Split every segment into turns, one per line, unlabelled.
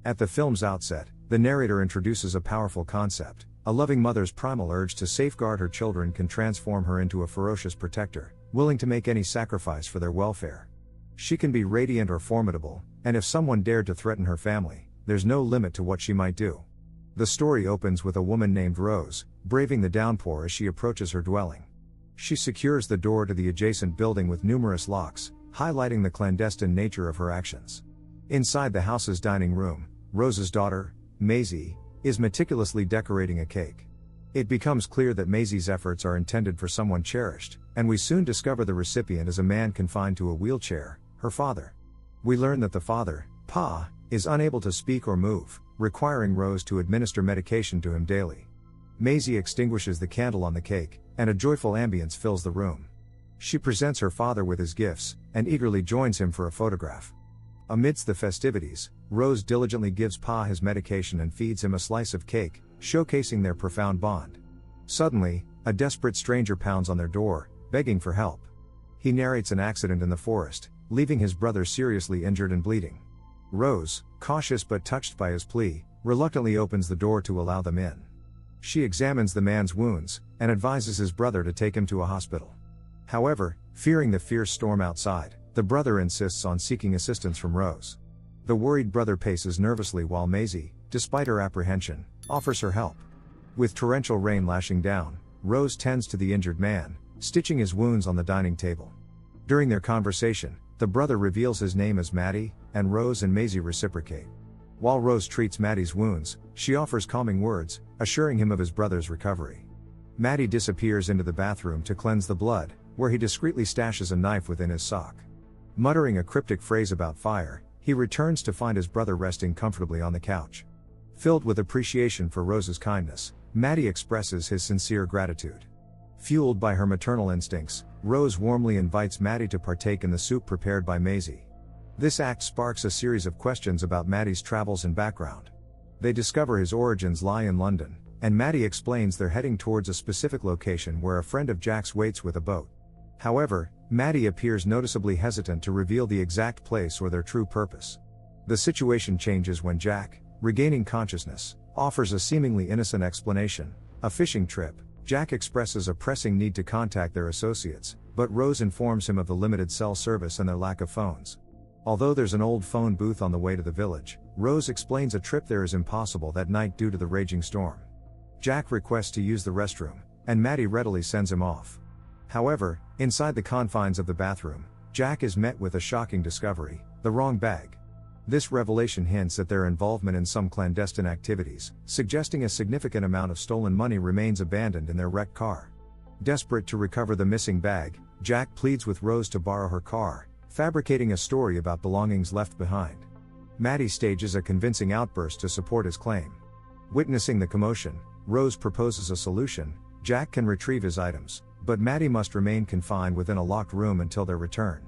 At the film's outset, the narrator introduces a powerful concept. A loving mother's primal urge to safeguard her children can transform her into a ferocious protector, willing to make any sacrifice for their welfare. She can be radiant or formidable, and if someone dared to threaten her family, there's no limit to what she might do. The story opens with a woman named Rose, braving the downpour as she approaches her dwelling. She secures the door to the adjacent building with numerous locks, highlighting the clandestine nature of her actions. Inside the house's dining room, Rose's daughter, Maisie, is meticulously decorating a cake. It becomes clear that Maisie's efforts are intended for someone cherished, and we soon discover the recipient is a man confined to a wheelchair, her father. We learn that the father, Pa, is unable to speak or move, requiring Rose to administer medication to him daily. Maisie extinguishes the candle on the cake, and a joyful ambience fills the room. She presents her father with his gifts, and eagerly joins him for a photograph. Amidst the festivities, Rose diligently gives Pa his medication and feeds him a slice of cake, showcasing their profound bond. Suddenly, a desperate stranger pounds on their door, begging for help. He narrates an accident in the forest, leaving his brother seriously injured and bleeding. Rose, cautious but touched by his plea, reluctantly opens the door to allow them in. She examines the man's wounds, and advises his brother to take him to a hospital. However, fearing the fierce storm outside, the brother insists on seeking assistance from Rose. The worried brother paces nervously while Maisie, despite her apprehension, offers her help. With torrential rain lashing down, Rose tends to the injured man, stitching his wounds on the dining table. During their conversation, the brother reveals his name as Maddie, and Rose and Maisie reciprocate. While Rose treats Maddie's wounds, she offers calming words, assuring him of his brother's recovery. Maddie disappears into the bathroom to cleanse the blood, where he discreetly stashes a knife within his sock. Muttering a cryptic phrase about fire, he returns to find his brother resting comfortably on the couch. Filled with appreciation for Rose's kindness, Maddie expresses his sincere gratitude. Fueled by her maternal instincts, Rose warmly invites Maddie to partake in the soup prepared by Maisie. This act sparks a series of questions about Maddie's travels and background. They discover his origins lie in London, and Maddie explains they're heading towards a specific location where a friend of Jack's waits with a boat. However, Maddie appears noticeably hesitant to reveal the exact place or their true purpose. The situation changes when Jack, regaining consciousness, offers a seemingly innocent explanation: a fishing trip. Jack expresses a pressing need to contact their associates, but Rose informs him of the limited cell service and their lack of phones. Although there's an old phone booth on the way to the village, Rose explains a trip there is impossible that night due to the raging storm. Jack requests to use the restroom, and Maddie readily sends him off. However, inside the confines of the bathroom, Jack is met with a shocking discovery: the wrong bag. This revelation hints at their involvement in some clandestine activities, suggesting a significant amount of stolen money remains abandoned in their wrecked car. Desperate to recover the missing bag, Jack pleads with Rose to borrow her car, fabricating a story about belongings left behind. Maddie stages a convincing outburst to support his claim. Witnessing the commotion, Rose proposes a solution: Jack can retrieve his items, but Maddie must remain confined within a locked room until their return.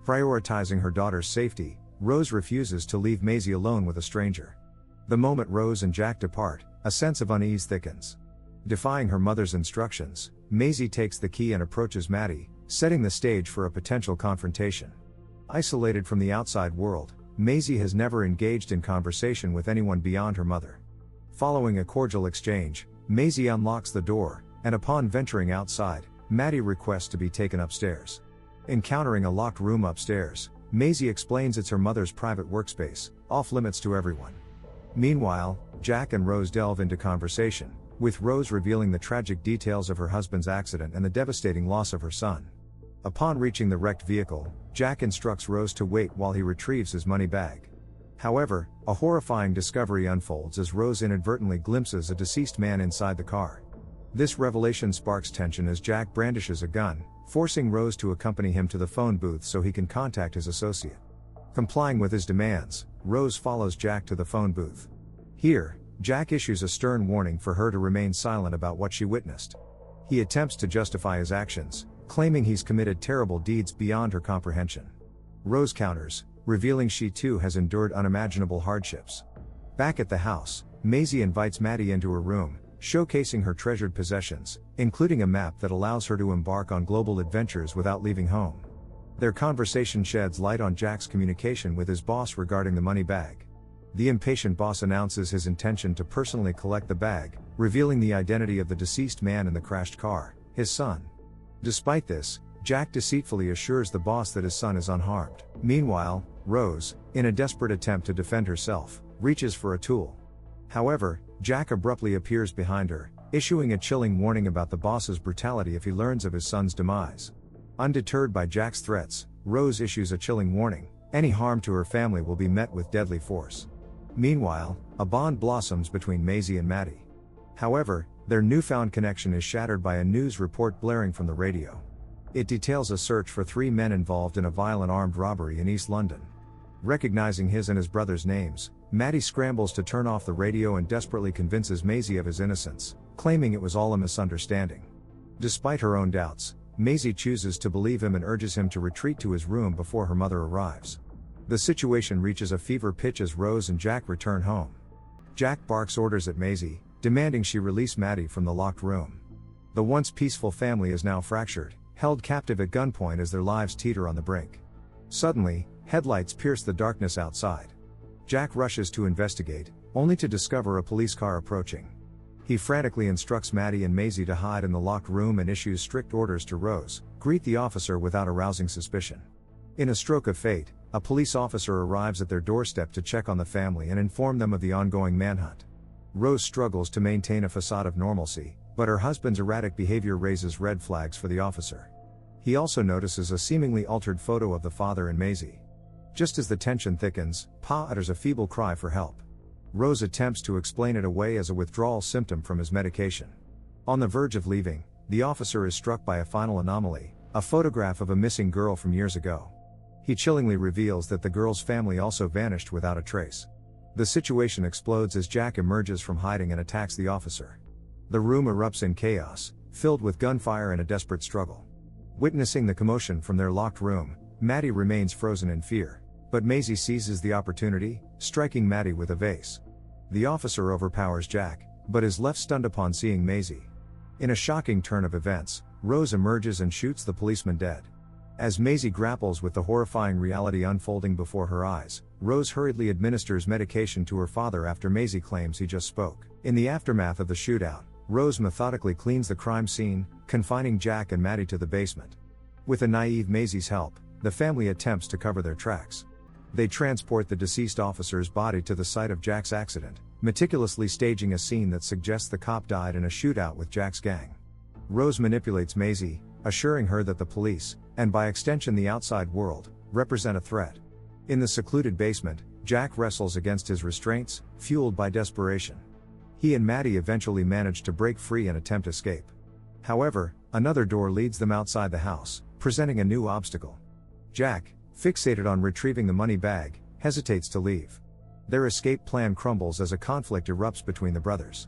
Prioritizing her daughter's safety, Rose refuses to leave Maisie alone with a stranger. The moment Rose and Jack depart, a sense of unease thickens. Defying her mother's instructions, Maisie takes the key and approaches Maddie, setting the stage for a potential confrontation. Isolated from the outside world, Maisie has never engaged in conversation with anyone beyond her mother. Following a cordial exchange, Maisie unlocks the door, and upon venturing outside, Maddie requests to be taken upstairs. Encountering a locked room upstairs, Maisie explains it's her mother's private workspace, off limits to everyone. Meanwhile, Jack and Rose delve into conversation, with Rose revealing the tragic details of her husband's accident and the devastating loss of her son. Upon reaching the wrecked vehicle, Jack instructs Rose to wait while he retrieves his money bag. However, a horrifying discovery unfolds as Rose inadvertently glimpses a deceased man inside the car. This revelation sparks tension as Jack brandishes a gun, forcing Rose to accompany him to the phone booth so he can contact his associate. Complying with his demands, Rose follows Jack to the phone booth. Here, Jack issues a stern warning for her to remain silent about what she witnessed. He attempts to justify his actions, claiming he's committed terrible deeds beyond her comprehension. Rose counters, revealing she too has endured unimaginable hardships. Back at the house, Maisie invites Maddie into her room, showcasing her treasured possessions, including a map that allows her to embark on global adventures without leaving home. Their conversation sheds light on Jack's communication with his boss regarding the money bag. The impatient boss announces his intention to personally collect the bag, revealing the identity of the deceased man in the crashed car, his son. Despite this, Jack deceitfully assures the boss that his son is unharmed. Meanwhile, Rose, in a desperate attempt to defend herself, reaches for a tool. However, Jack abruptly appears behind her, issuing a chilling warning about the boss's brutality if he learns of his son's demise. Undeterred by Jack's threats, Rose issues a chilling warning: any harm to her family will be met with deadly force. Meanwhile, a bond blossoms between Maisie and Maddie. However, their newfound connection is shattered by a news report blaring from the radio. It details a search for 3 men involved in a violent armed robbery in East London. Recognizing his and his brother's names, Maddie scrambles to turn off the radio and desperately convinces Maisie of his innocence, claiming it was all a misunderstanding. Despite her own doubts, Maisie chooses to believe him and urges him to retreat to his room before her mother arrives. The situation reaches a fever pitch as Rose and Jack return home. Jack barks orders at Maisie, demanding she release Maddie from the locked room. The once peaceful family is now fractured, held captive at gunpoint as their lives teeter on the brink. Suddenly, headlights pierce the darkness outside. Jack rushes to investigate, only to discover a police car approaching. He frantically instructs Maddie and Maisie to hide in the locked room and issues strict orders to Rose: greet the officer without arousing suspicion. In a stroke of fate, a police officer arrives at their doorstep to check on the family and inform them of the ongoing manhunt. Rose struggles to maintain a facade of normalcy, but her husband's erratic behavior raises red flags for the officer. He also notices a seemingly altered photo of the father and Maisie. Just as the tension thickens, Pa utters a feeble cry for help. Rose attempts to explain it away as a withdrawal symptom from his medication. On the verge of leaving, the officer is struck by a final anomaly: a photograph of a missing girl from years ago. He chillingly reveals that the girl's family also vanished without a trace. The situation explodes as Jack emerges from hiding and attacks the officer. The room erupts in chaos, filled with gunfire and a desperate struggle. Witnessing the commotion from their locked room, Maddie remains frozen in fear, but Maisie seizes the opportunity, striking Maddie with a vase. The officer overpowers Jack, but is left stunned upon seeing Maisie. In a shocking turn of events, Rose emerges and shoots the policeman dead. As Maisie grapples with the horrifying reality unfolding before her eyes, Rose hurriedly administers medication to her father after Maisie claims he just spoke. In the aftermath of the shootout, Rose methodically cleans the crime scene, confining Jack and Maddie to the basement. With a naive Maisie's help, the family attempts to cover their tracks. They transport the deceased officer's body to the site of Jack's accident, meticulously staging a scene that suggests the cop died in a shootout with Jack's gang. Rose manipulates Maisie, assuring her that the police, and by extension the outside world, represent a threat. In the secluded basement, Jack wrestles against his restraints, fueled by desperation. He and Maddie eventually manage to break free and attempt escape. However, another door leads them outside the house, presenting a new obstacle. Jack, fixated on retrieving the money bag, hesitates to leave. Their escape plan crumbles as a conflict erupts between the brothers.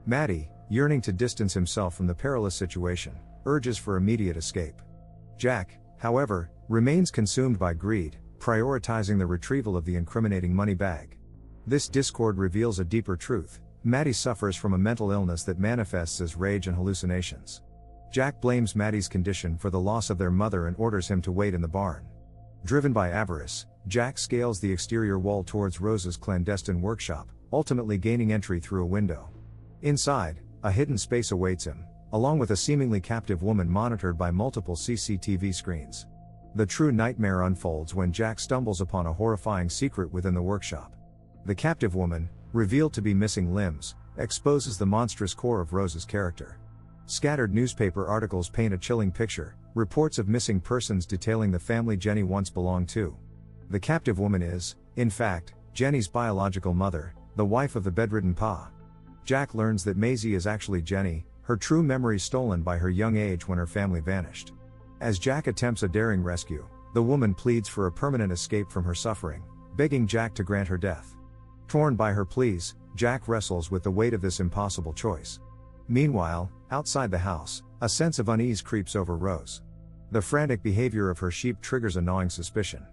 Maddie, yearning to distance himself from the perilous situation, urges for immediate escape. Jack, however, remains consumed by greed, prioritizing the retrieval of the incriminating money bag. This discord reveals a deeper truth: Maddie suffers from a mental illness that manifests as rage and hallucinations. Jack blames Maddie's condition for the loss of their mother and orders him to wait in the barn. Driven by avarice, Jack scales the exterior wall towards Rose's clandestine workshop, ultimately gaining entry through a window. Inside, a hidden space awaits him, along with a seemingly captive woman monitored by multiple CCTV screens. The true nightmare unfolds when Jack stumbles upon a horrifying secret within the workshop. The captive woman, revealed to be missing limbs, exposes the monstrous core of Rose's character. Scattered newspaper articles paint a chilling picture, reports of missing persons detailing the family Jenny once belonged to. The captive woman is, in fact, Jenny's biological mother, the wife of the bedridden Pa. Jack learns that Maisie is actually Jenny, her true memories stolen by her young age when her family vanished. As Jack attempts a daring rescue, the woman pleads for a permanent escape from her suffering, begging Jack to grant her death. Torn by her pleas, Jack wrestles with the weight of this impossible choice. Meanwhile, outside the house, a sense of unease creeps over Rose. The frantic behavior of her sheep triggers a gnawing suspicion.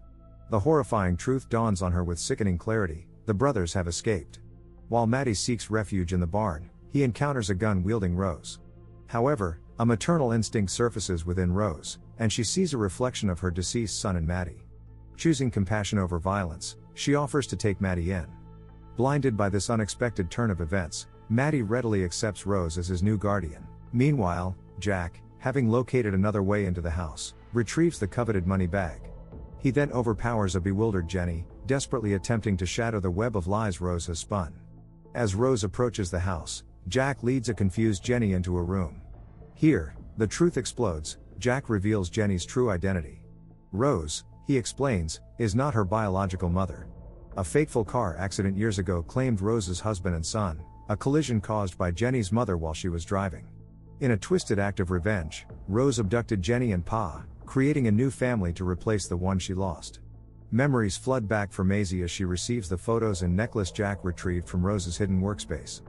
The horrifying truth dawns on her with sickening clarity: the brothers have escaped. While Maddie seeks refuge in the barn, he encounters a gun-wielding Rose. However, a maternal instinct surfaces within Rose, and she sees a reflection of her deceased son in Maddie. Choosing compassion over violence, she offers to take Maddie in. Blinded by this unexpected turn of events, Maddie readily accepts Rose as his new guardian. Meanwhile, Jack, having located another way into the house, retrieves the coveted money bag. He then overpowers a bewildered Jenny, desperately attempting to shatter the web of lies Rose has spun. As Rose approaches the house, Jack leads a confused Jenny into a room. Here, the truth explodes. Jack reveals Jenny's true identity. Rose, he explains, is not her biological mother. A fateful car accident years ago claimed Rose's husband and son, a collision caused by Jenny's mother while she was driving. In a twisted act of revenge, Rose abducted Jenny and Pa, creating a new family to replace the one she lost. Memories flood back for Maisie as she receives the photos and necklace Jack retrieved from Rose's hidden workspace.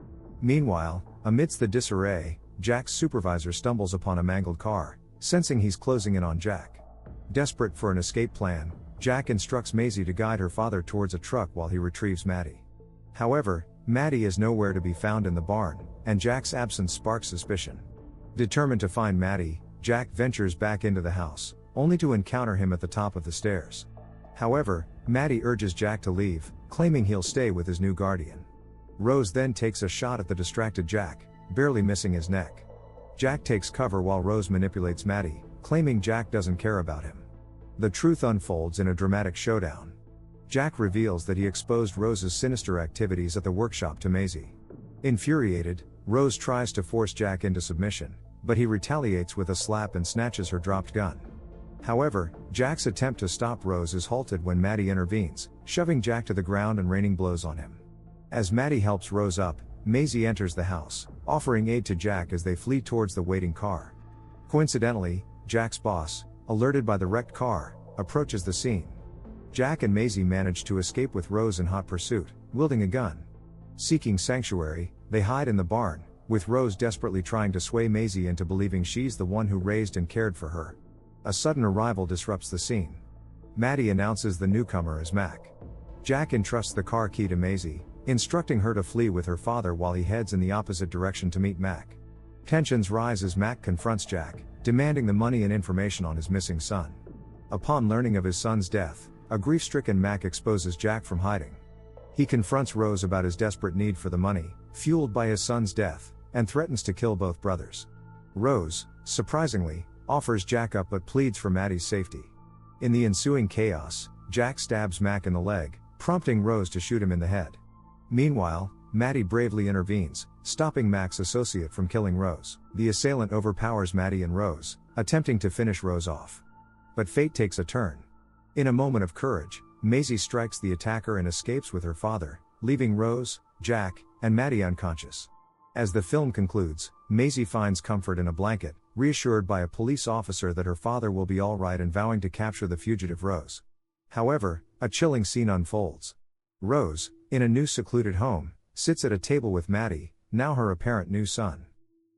Meanwhile, amidst the disarray, Jack's supervisor stumbles upon a mangled car, sensing he's closing in on Jack. Desperate for an escape plan, Jack instructs Maisie to guide her father towards a truck while he retrieves Maddie. However, Maddie is nowhere to be found in the barn, and Jack's absence sparks suspicion. Determined to find Maddie, Jack ventures back into the house, only to encounter him at the top of the stairs. However, Maddie urges Jack to leave, claiming he'll stay with his new guardian. Rose then takes a shot at the distracted Jack, barely missing his neck. Jack takes cover while Rose manipulates Maddie, claiming Jack doesn't care about him. The truth unfolds in a dramatic showdown. Jack reveals that he exposed Rose's sinister activities at the workshop to Maisie. Infuriated, Rose tries to force Jack into submission, but he retaliates with a slap and snatches her dropped gun. However, Jack's attempt to stop Rose is halted when Maddie intervenes, shoving Jack to the ground and raining blows on him. As Maddie helps Rose up, Maisie enters the house, offering aid to Jack as they flee towards the waiting car. Coincidentally, Jack's boss, alerted by the wrecked car, approaches the scene. Jack and Maisie manage to escape with Rose in hot pursuit, wielding a gun. Seeking sanctuary, they hide in the barn, with Rose desperately trying to sway Maisie into believing she's the one who raised and cared for her. A sudden arrival disrupts the scene. Maddie announces the newcomer as Mac. Jack entrusts the car key to Maisie, instructing her to flee with her father while he heads in the opposite direction to meet Mac. Tensions rise as Mac confronts Jack, demanding the money and information on his missing son. Upon learning of his son's death, a grief-stricken Mac exposes Jack from hiding. He confronts Rose about his desperate need for the money, fueled by his son's death, and threatens to kill both brothers. Rose, surprisingly, offers Jack up but pleads for Maddie's safety. In the ensuing chaos, Jack stabs Mac in the leg, prompting Rose to shoot him in the head. Meanwhile, Maddie bravely intervenes, stopping Mac's associate from killing Rose. The assailant overpowers Maddie and Rose, attempting to finish Rose off. But fate takes a turn. In a moment of courage, Maisie strikes the attacker and escapes with her father, leaving Rose, Jack, and Maddie unconscious. As the film concludes, Maisie finds comfort in a blanket, reassured by a police officer that her father will be all right and vowing to capture the fugitive Rose. However, a chilling scene unfolds. Rose, in a new secluded home, sits at a table with Maddie, now her apparent new son.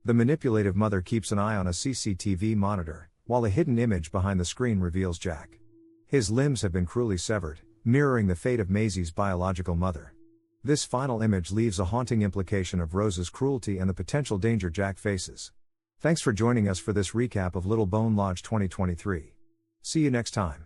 The manipulative mother keeps an eye on a CCTV monitor, while a hidden image behind the screen reveals Jack. His limbs have been cruelly severed, mirroring the fate of Maisie's biological mother. This final image leaves a haunting implication of Rose's cruelty and the potential danger Jack faces. Thanks for joining us for this recap of Little Bone Lodge 2023. See you next time.